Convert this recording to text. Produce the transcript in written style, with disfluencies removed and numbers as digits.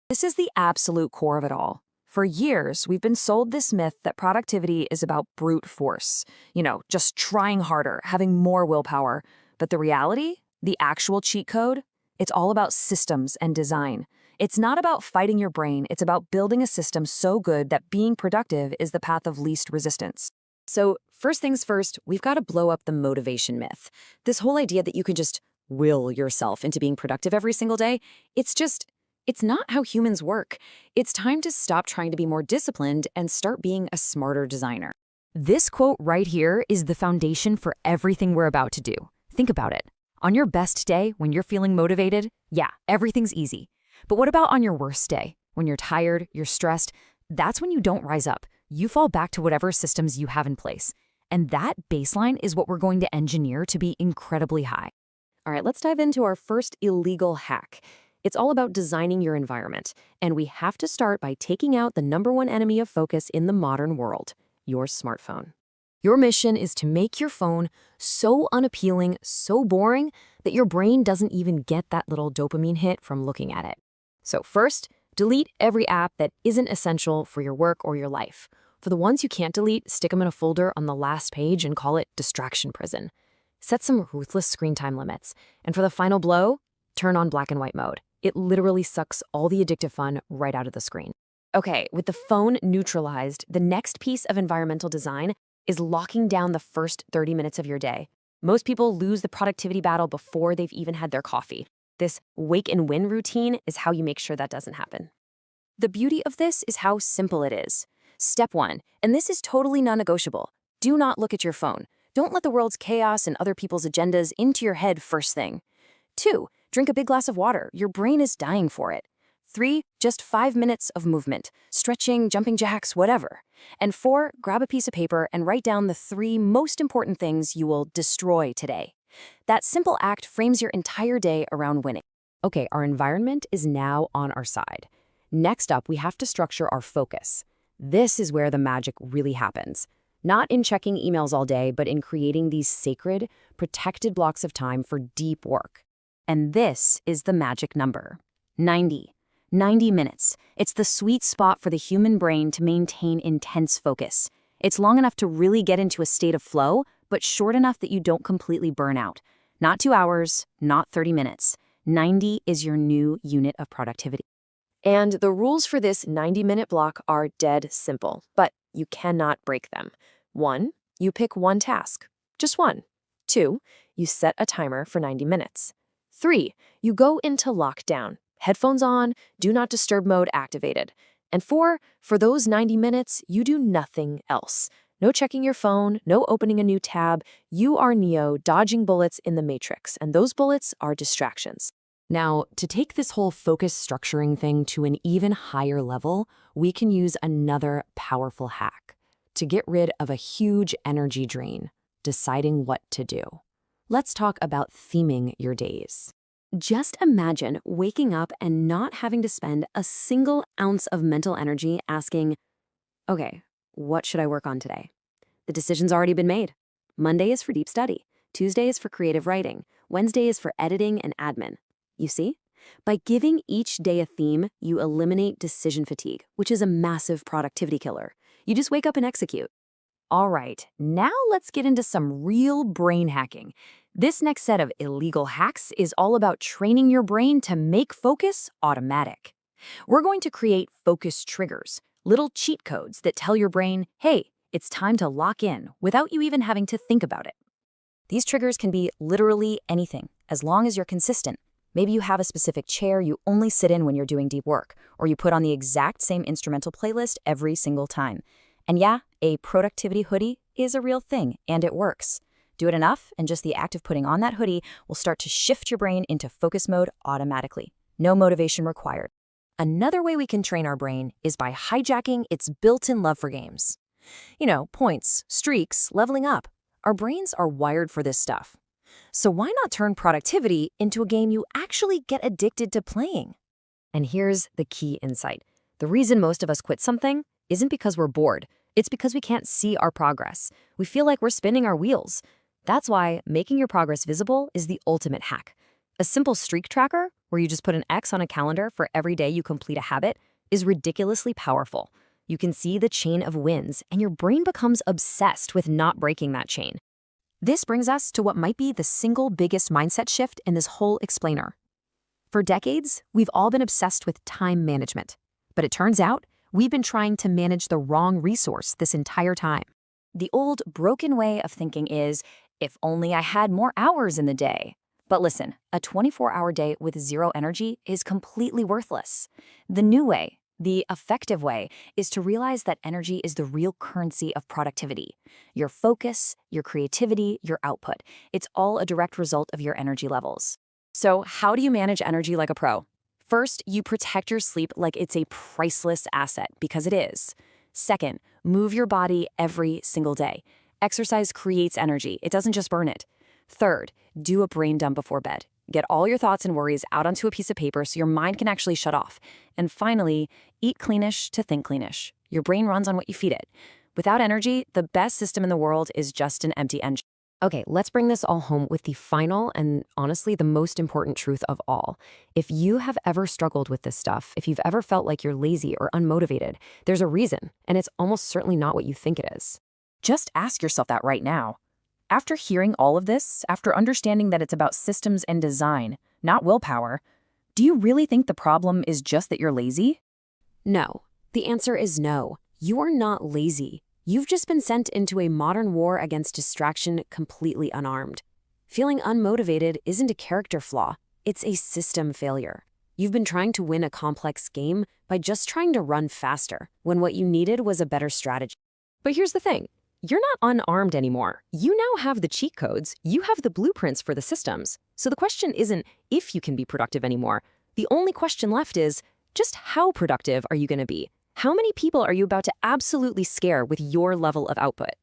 This is the absolute core of it all. For years, we've been sold this myth that productivity is about brute force, just trying harder, having more willpower. But the reality, the actual cheat code, it's all about systems and design. It's not about fighting your brain, it's about building a system so good that being productive is the path of least resistance. So, first things first, we've got to blow up the motivation myth. This whole idea that you can just will yourself into being productive every single day, it's not how humans work. It's time to stop trying to be more disciplined and start being a smarter designer. This quote right here is the foundation for everything we're about to do. Think about it. On your best day, when you're feeling motivated, yeah, everything's easy. But what about on your worst day? When you're tired, you're stressed, that's when you don't rise up. You fall back to whatever systems you have in place. And that baseline is what we're going to engineer to be incredibly high. All right, let's dive into our first illegal hack. It's all about designing your environment, and we have to start by taking out the #1 enemy of focus in the modern world, your smartphone. Your mission is to make your phone so unappealing, so boring, that your brain doesn't even get that little dopamine hit from looking at it. So first, delete every app that isn't essential for your work or your life. For the ones you can't delete, stick them in a folder on the last page and call it Distraction Prison. Set some ruthless screen time limits, and for the final blow, turn on black and white mode. It literally sucks all the addictive fun right out of the screen. Okay, with the phone neutralized, the next piece of environmental design is locking down the first 30 minutes of your day. Most people lose the productivity battle before they've even had their coffee. This wake and win routine is how you make sure that doesn't happen. The beauty of this is how simple it is. Step 1, and this is totally non-negotiable. Do not look at your phone. Don't let the world's chaos and other people's agendas into your head first thing. 2, drink a big glass of water. Your brain is dying for it. 3, just 5 minutes of movement, stretching, jumping jacks, whatever. And 4, grab a piece of paper and write down the 3 most important things you will destroy today. That simple act frames your entire day around winning. Okay, our environment is now on our side. Next up, we have to structure our focus. This is where the magic really happens. Not in checking emails all day, but in creating these sacred, protected blocks of time for deep work. And this is the magic number, 90. 90 minutes. It's the sweet spot for the human brain to maintain intense focus. It's long enough to really get into a state of flow, but short enough that you don't completely burn out. Not 2 hours, not 30 minutes. 90 is your new unit of productivity. And the rules for this 90-minute block are dead simple, but you cannot break them. 1, you pick one task, just one. 2, you set a timer for 90 minutes. 3, you go into lockdown, headphones on, do not disturb mode activated. And 4, for those 90 minutes, you do nothing else. No checking your phone, no opening a new tab. You are Neo dodging bullets in the Matrix, and those bullets are distractions. Now, to take this whole focus structuring thing to an even higher level, we can use another powerful hack to get rid of a huge energy drain, deciding what to do. Let's talk about theming your days. Just imagine waking up and not having to spend a single ounce of mental energy asking, okay, what should I work on today? The decision's already been made. Monday is for deep study. Tuesday is for creative writing. Wednesday is for editing and admin. You see? By giving each day a theme, you eliminate decision fatigue, which is a massive productivity killer. You just wake up and execute. All right, now let's get into some real brain hacking. This next set of illegal hacks is all about training your brain to make focus automatic. We're going to create focus triggers, little cheat codes that tell your brain, hey, it's time to lock in without you even having to think about it. These triggers can be literally anything, as long as you're consistent. Maybe you have a specific chair you only sit in when you're doing deep work, or you put on the exact same instrumental playlist every single time. And yeah, a productivity hoodie is a real thing, and it works. Do it enough, and just the act of putting on that hoodie will start to shift your brain into focus mode automatically. No motivation required. Another way we can train our brain is by hijacking its built-in love for games. Points, streaks, leveling up. Our brains are wired for this stuff. So why not turn productivity into a game you actually get addicted to playing? And here's the key insight. The reason most of us quit something isn't because we're bored. It's because we can't see our progress. We feel like we're spinning our wheels. That's why making your progress visible is the ultimate hack. A simple streak tracker, where you just put an X on a calendar for every day you complete a habit, is ridiculously powerful. You can see the chain of wins, and your brain becomes obsessed with not breaking that chain. This brings us to what might be the single biggest mindset shift in this whole explainer. For decades, we've all been obsessed with time management. But it turns out, we've been trying to manage the wrong resource this entire time. The old, broken way of thinking is, if only I had more hours in the day. But listen, a 24-hour day with zero energy is completely worthless. The new way, the effective way, is to realize that energy is the real currency of productivity. Your focus, your creativity, your output. It's all a direct result of your energy levels. So how do you manage energy like a pro? First, you protect your sleep like it's a priceless asset, because it is. Second, move your body every single day. Exercise creates energy. It doesn't just burn it. Third, do a brain dump before bed. Get all your thoughts and worries out onto a piece of paper so your mind can actually shut off. And finally, eat cleanish to think cleanish. Your brain runs on what you feed it. Without energy, the best system in the world is just an empty engine. Okay, let's bring this all home with the final and honestly the most important truth of all. If you have ever struggled with this stuff, if you've ever felt like you're lazy or unmotivated, there's a reason, and it's almost certainly not what you think it is. Just ask yourself that right now. After hearing all of this, after understanding that it's about systems and design, not willpower, do you really think the problem is just that you're lazy? No. The answer is no. You are not lazy. You've just been sent into a modern war against distraction completely unarmed. Feeling unmotivated isn't a character flaw, it's a system failure. You've been trying to win a complex game by just trying to run faster, when what you needed was a better strategy. But here's the thing. You're not unarmed anymore. You now have the cheat codes, you have the blueprints for the systems. So the question isn't if you can be productive anymore. The only question left is, just how productive are you going to be? How many people are you about to absolutely scare with your level of output?